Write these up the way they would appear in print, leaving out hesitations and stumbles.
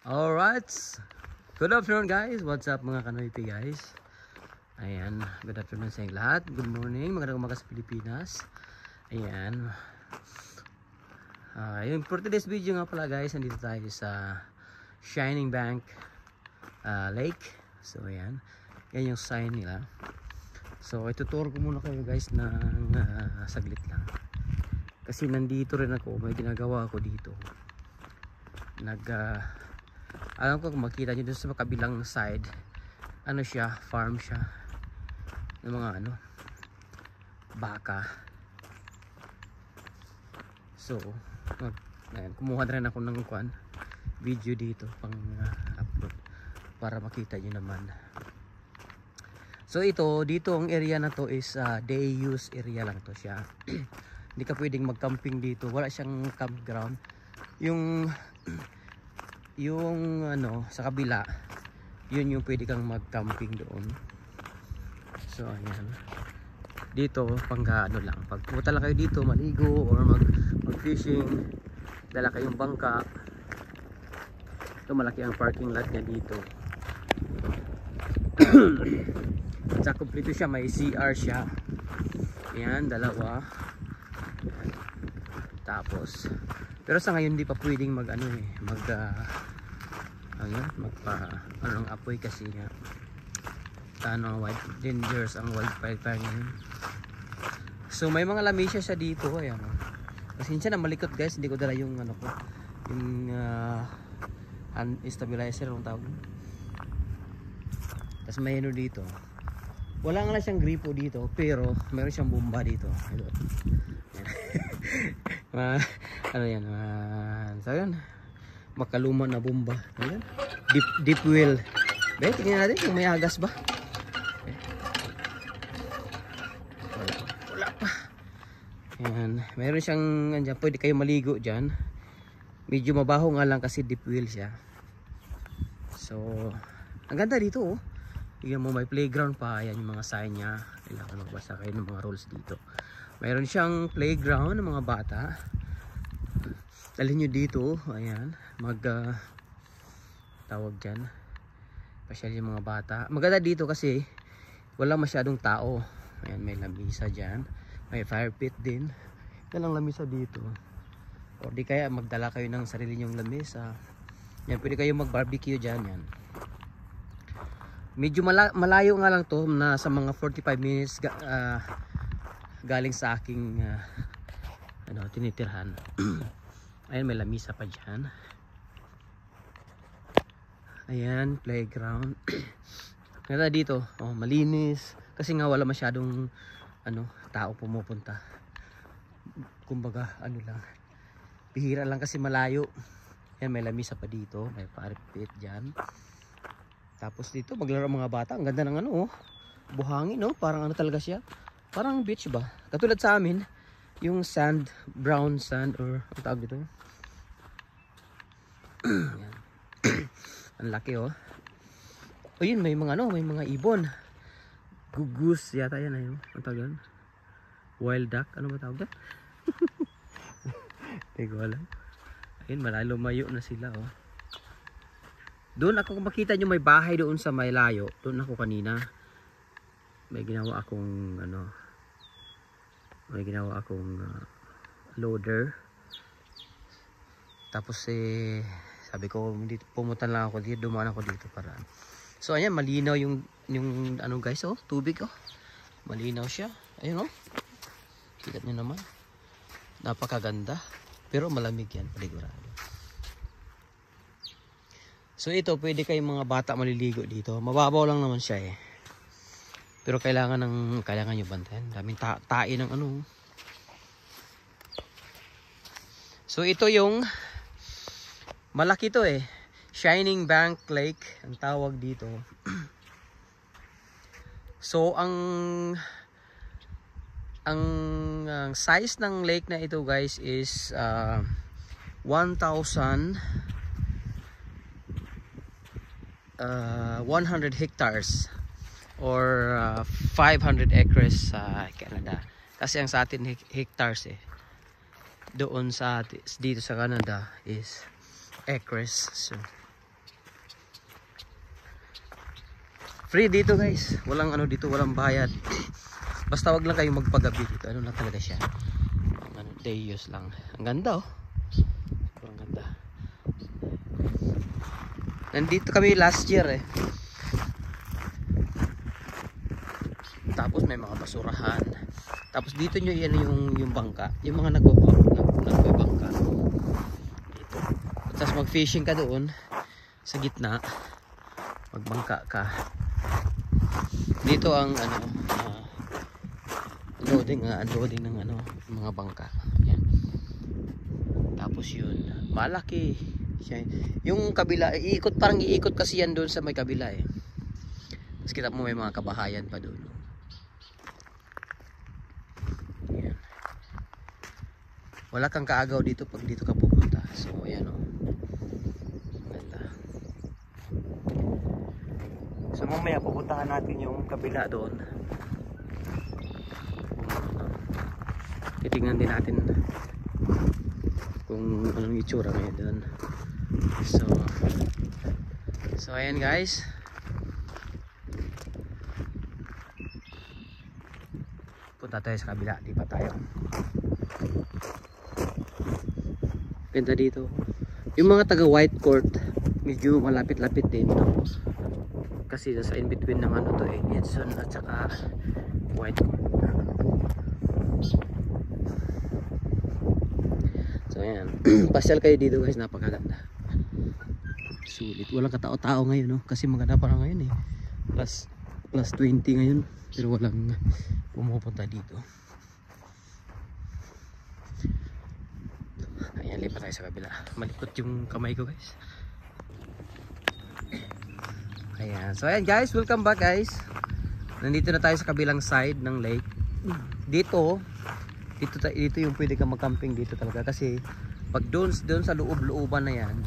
Alright, good afternoon guys. What's up mga kanoypi guys? Ayan, good afternoon sa inyong lahat. Good morning, magandang umaga sa Pilipinas. Ayan. For today's video nga pala guys, nandito tayo sa Shining Bank Lake. So ayan, yan yung sign nila. So ituturo ko muna kayo guys ng saglit lang. Kasi nandito rin ako, may ginagawa ako dito. Alam ko kung makita nyo dun sa kabilang side, ano siya, farm siya ng mga baka. So ayan, kumuha na rin ako ng video dito pang upload para makita nyo naman. So dito ang area na to is day use area lang to siya. Hindi ka pwedeng mag-camping dito, wala siyang campground. Yung sa kabila, yun yung pwede kang mag-camping doon. So ayan, dito pang lang, pag pumunta lang kayo dito maligo or mag-fishing, dala kayong bangka. Ito malaki ang parking lot niya dito. At sa kompleto siya, may CR siya. Ayan, dalawa. Tapos pero sa ngayon hindi pa pwedeng apoy kasi nga dangerous ang wildfire ngayon. So may mga lamesa siya dito. Ayan, pasensya na malikot guys, hindi ko dala yung yung stabilizer ang tawag. Tapos may dito, wala nga lang siyang gripo dito, pero meron siyang bomba dito. Ano yan, so yan, makaluma na bomba. Ayan, deep well. Be, tingnan natin kung may agas ba. Okay. Wala pa. Ayan, mayroon siyang andyan, pwede kayo maligo dyan. Medyo mabaho nga lang kasi deep well siya. So ang ganda dito oh. Tingnan mo, may playground pa. Ayan yung mga sign niya. Kailangan magbasa kayo ng mga rules dito. Mayroon siyang playground ng mga bata. Dalhin nyo dito. Ayan, tawag dyan, pasyal yung mga bata. Maganda dito kasi wala masyadong tao. Ayan, may lamisa dyan, may fire pit din. Yan ang lamisa dito. O di kaya magdala kayo ng sarili nyong lamisa. Yan, pwede kayo mag barbecue dyan. Yan, medyo malayo nga lang to, na sa mga 45 minutes galing sa aking tinitirhan. Ayan, may lamisa pa dyan. Ayan, playground. Ganda dito, malinis kasi nga wala masyadong tao pumupunta. Kumbaga lang, bihira lang kasi malayo. Ayan, may lamisa pa dito, may fire pit dyan. Tapos dito maglaro mga bata. Ang ganda ng buhangin, parang talaga siya, parang beach ba, katulad sa amin yung sand, brown sand or ang tawag dito. Ayan. Ang laki oh. O yun, may mga may mga ibon. Gugus yata yan. Ayun, ang tawag yan, wild duck, ano ba tawag yan? Hindi ko alam. Ayun, lumayo na sila oh. Doon ako, makita nyo may bahay doon sa may layo. Doon ako kanina. May ginawa akong loader. Tapos sabi ko pumunta lang ako dito, dumaan ako dito para. So ayan, malinaw yung guys oh, tubig oh. Malinaw siya. Ayun oh. Kita niyo naman. Napakaganda. Pero malamig yan, paligurado. So ito, pwede kayong mga bata maliligo dito. Mababaw lang naman siya eh. Pero kailangan nyo bantayan. Daming tae ng So ito yung malaki to eh. Shining Bank Lake ang tawag dito. So ang size ng lake na ito guys is 100 hectares or 500 acres sa Canada. Kasi ang sa atin hectares eh. Doon dito sa Canada is acres. So Free dito guys. Walang ano dito, walang bayad. Basta wag lang kayong magpagabi dito. Ano lang talaga siya. Ano, day use lang. Ang ganda oh. Sobrang ganda. Nandito kami last year eh. Tapos may mga basurahan. Tapos dito nyo yan yung bangka. Yung mga nagbabangka. Dito. Tapos mag fishing ka doon. Sa gitna. Magbangka ka. Dito ang ano unloading ng ano mga bangka. Ayan. Tapos yun malaki siya. Yung kabila iikot, parang iikot kasi yan doon sa may kabila eh. Tapos kita mo may mga kabahayan pa doon. Ayan. Wala kang kaagaw dito pag dito ka pupunta. So ayan o. Ganda. So mamaya pupuntahan natin yung kabila doon. Titingnan din natin kung anong itsura ngayon doon. So ayan guys. Punta tayo sa kabila, di pa tayo. Ganda dito. Yung mga taga White Court, medyo malapit-lapit din to. Kasi sa in between ng ano to eh, Edson at saka White Court. So ayan, pasyal kayo dito guys, napakaganda. Sulit, walang katao-tao ngayon no, kasi maganda parang ngayon eh. Plus 20 ngayon, pero walang pumupunta dito. Ayan, lipat tayo sa kabila. Malikot yung kamay ko guys. Ayan, so ayan guys, welcome back guys. Nandito na tayo sa kabilang side ng lake. Dito yung pwede kang mag-camping dito talaga kasi pag doon sa loob-looban na yan,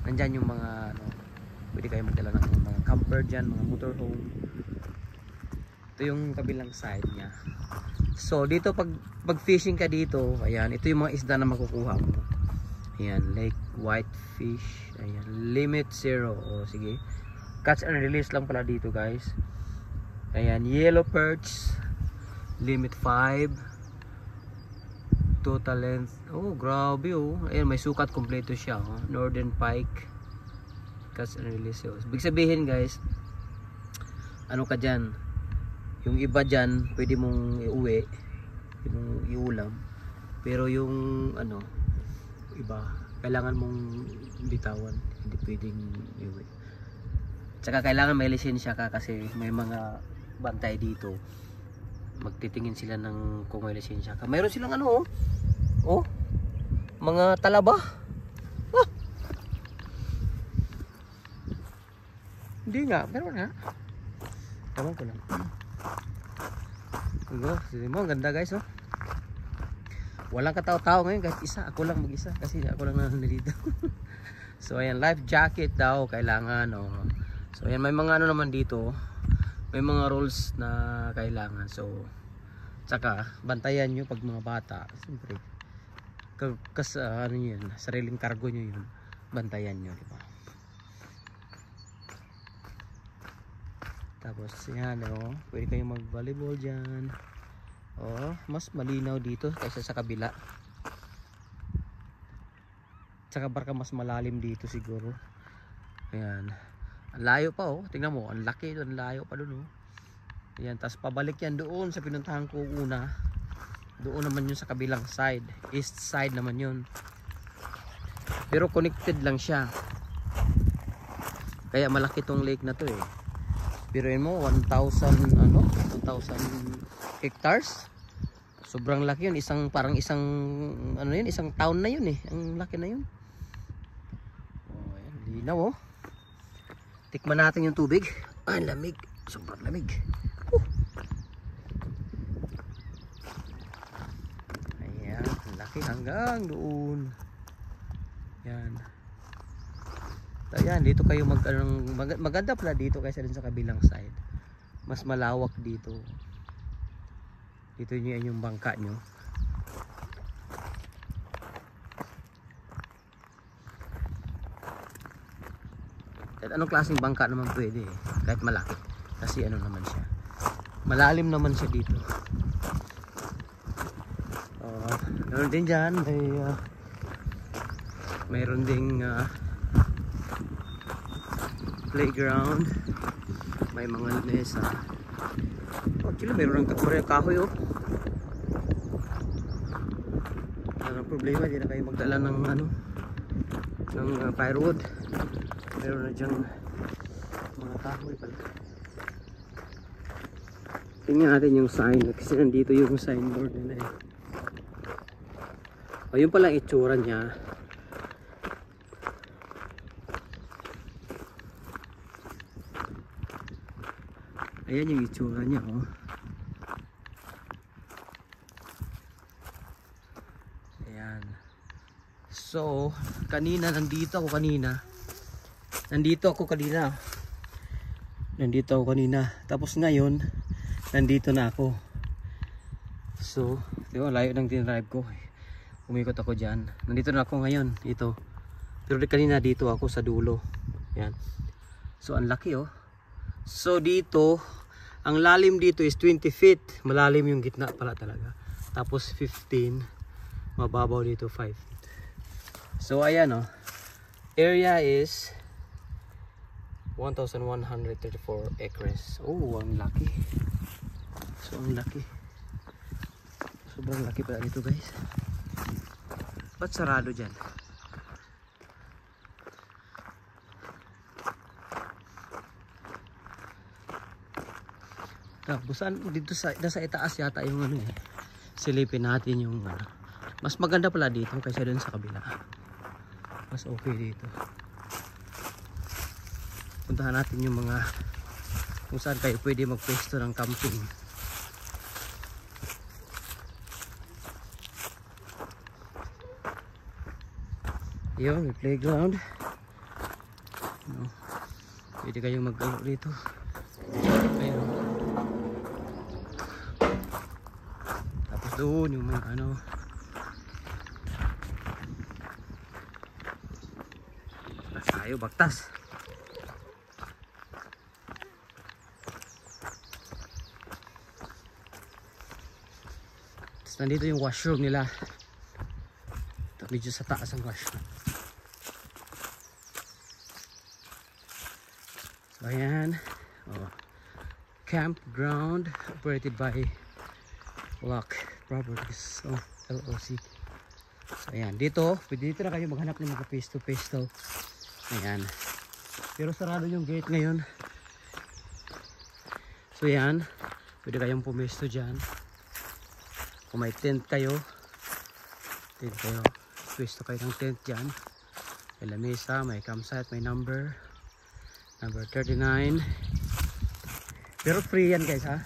nandyan yung mga ano, pwede kayo magdala ng mga camper dyan, mga motorhome. Ito yung kabilang side niya. So dito pag fishing ka dito, ayan, ito yung mga isda na makukuha mo. Ayan, lake whitefish, ayan, limit 0. O sige, catch and release lang pala dito guys. Ayan, yellow perch, limit 5. Total length, oh grabe oh. Ayan, may sukat kompleto siya oh. Northern pike, catch and release. Ibig sabihin guys, ano ka dyan, yung iba dyan pwede mong iuwi, pwede mong iulam, pero yung ano iba kailangan mong bitawan, hindi pwedeng iuwi. Tsaka kailangan may lisensya ka kasi may mga bantay dito, magtitingin sila ng kung may lisensya ka. Mayroon silang ano oh, mga talaba. Ah! Hindi nga, meron nga. Tawag ko lang. Sige mo, ganda guys oh. Walang katao-tao ngayon guys, isa, ako lang mag-isa kasi ako lang nandito. So ayan, life jacket daw kailangan oh. So ayan, may mga ano naman dito, may mga rules na kailangan. So tsaka bantayan nyo pag mga bata, siyempre kasi ano yun, sariling cargo nyo yun, bantayan nyo, diba? Tapos yan oh, pwede kayong mag volleyball dyan oh, mas malinaw dito kaysa sa kabila. Tsaka barka mas malalim dito siguro. Ayan, ang layo pa oh, tingnan mo, ang laki doon, layo pa doon oh. Ayan, tapos pabalik yan doon sa pinuntahan ko una. Doon naman yun sa kabilang side, east side naman yun, pero connected lang siya, kaya malaki tong lake na to eh. Biruin mo 1,000 hectares, sobrang laki yun, parang isang ano yun, isang town na yun eh, ang laki na yun. Oh, ayan, linaw oh. Tikman natin yung tubig. Ang lamig, sobrang lamig. Hanggang doon. Yan. So, yan, dito kayo maganda pala dito kaysa din sa kabilang side. Mas malawak dito. Dito nyo yan yung bangka nyo. At anong klaseng bangka naman pwede eh, kahit malaki. Kasi ano naman siya, malalim naman siya dito. Meron din dyan, mayroon ding playground, may mga mesa. Actually mayroon ng kahoy oh. Ang problema, di na kayo magdala ng ano, ng firewood. Meron na dyang mga kahoy pala. Tingnan natin yung sign kasi nandito yung signboard nila eh. O yun pala ang itsura niya. Ayan yung itsura niya oh. Ayan. So, nandito ako kanina. Nandito ako kanina. Tapos ngayon, nandito na ako. So, diba, layo ng tinrive ko. Umikot ako dyan. Nandito na ako ngayon. Ito. Pero kanina dito ako sa dulo. Ayan. So, ang laki oh. So, dito, ang lalim dito is 20 feet. Malalim yung gitna pala talaga. Tapos 15. Mababaw dito 5 feet. So, ayan oh. Area is 1,134 acres. Oh, ang laki. So, ang laki. Sobrang laki pala dito guys. Ba't sarado dyan? Tapos dito nasa itaas yata yung ano eh. Silipin natin yung mas maganda pala dito kaysa dun sa kabila. Mas okay dito. Puntahan natin yung mga kung saan kayo pwede magpwesto ng camping. Yun, may playground. Pwede kayong mag-alok dito. Ayun. Tapos doon yung mga ano. Tayo baktas. Tapos nandito yung washroom nila. Medyo sa taas ang washroom. So ayan. Oh. Campground operated by Lock Properties. Oh, LLC. So ayan. Dito na kayo maghanap ng mga pesto. Ayan. Pero sarado yung gate ngayon. So ayan. Pwede kayong pumesto dyan. Kung may tent kayo. Pwesto kayo ng tent dyan. May lamesa, may campsite, may number 39. Pero free yan guys ha.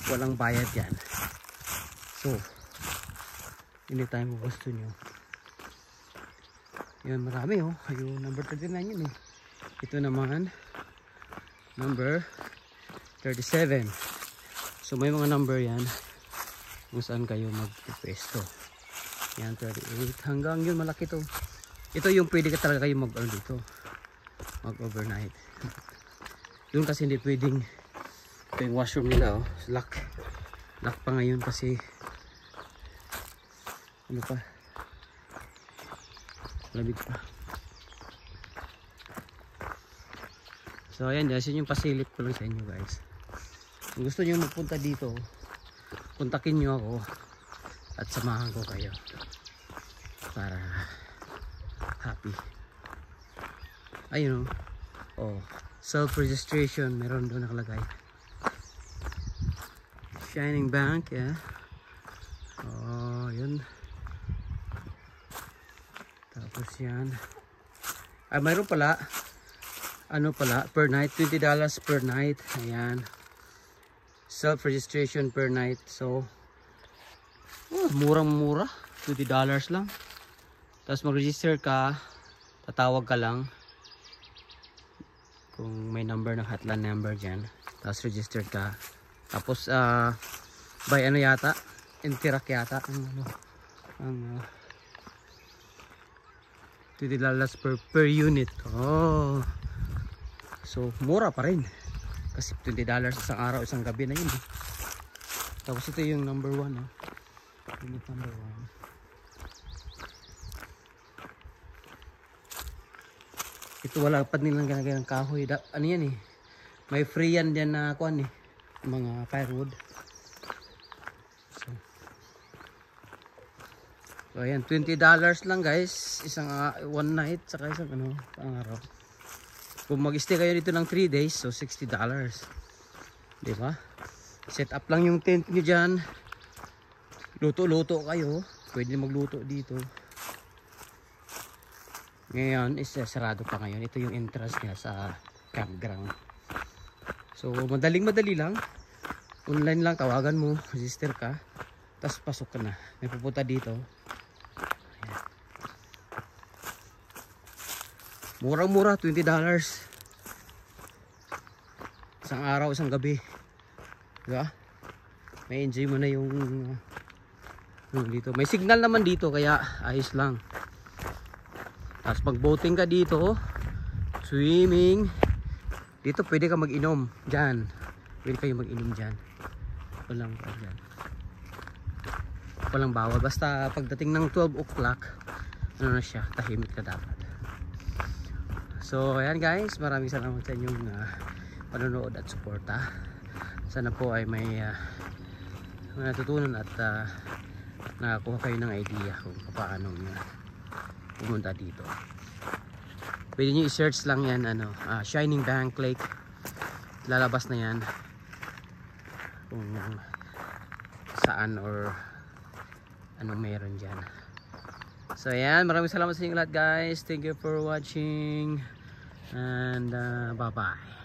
Walang bayad yan. So, anytime kung gusto nyo. Yan, marami oh. Yung number 39 yun eh. Ito naman, number 37. So, may mga number yan kung saan kayo magpwesto. Yan, 38. Hanggang yun, malaki to. Ito yung pwede ka talaga kayo dito. Mag-overnight. Doon kasi hindi pwedeng. Ito yung washroom nila oh. Lock pa ngayon kasi ano pa, lamig pa. So ayan, yan yung pasilip ko lang sa inyo guys. Kung gusto nyo magpunta dito, kontakin nyo ako at samahan ko kayo para happy. Ayun oh, self-registration meron doon nakalagay. Shining Bank, yeah. Oh, yun. Tapos yan. Ay, mayroon pala. Ano pala, per night, $20 per night. Ayan. Self-registration per night. So, murang-mura. $20 lang. Tapos mag-register ka, tatawag ka lang. Kung may number ng hotline number dyan. Tapos registered ka. Tapos by ano yata, Interac yata ang $20 per unit. Oh. So mura pa rin. Kasi $20 isang araw, isang gabi na yun eh. Tapos ito yung number 1 oh. Unit number 1. Ito wala pa nilang ganagang kahoy. Ano yan eh. May free yan dyan na kuan eh. Mga firewood. So ayan, $20 lang guys. Isang one night. Saka isang araw. Kung mag-stay kayo dito ng 3 days, so $60. Diba? Set up lang yung tent nyo dyan. Luto-luto kayo. Pwede magluto dito. Ngayon is sarado pa ngayon. Ito yung entrance niya sa campground. So madali lang. Online lang, tawagan mo, register ka. Tapos pasok ka na. May pupunta dito. Ayan. Murang-mura, $20. Isang araw, isang gabi. Diba? May enjoy mo na yung dito. May signal naman dito kaya ayos lang. Tapos pag boating ka dito, swimming, dito pwede ka mag-inom dyan. Pwede kayo mag-inom dyan. Walang bawal. Basta pagdating ng 12 o'clock, ano na siya, tahimik ka dapat. So ayan guys, maraming salamat sa inyong panonood at suporta. Sana po ay may natutunan at nakakuha kayo ng idea kung paano pumunta dito. Pwede nyo i-search lang yan, Shining Bank Lake. Lalabas na yan kung saan or anong meron dyan. So ayan, maraming salamat sa inyo lahat guys. Thank you for watching and bye bye.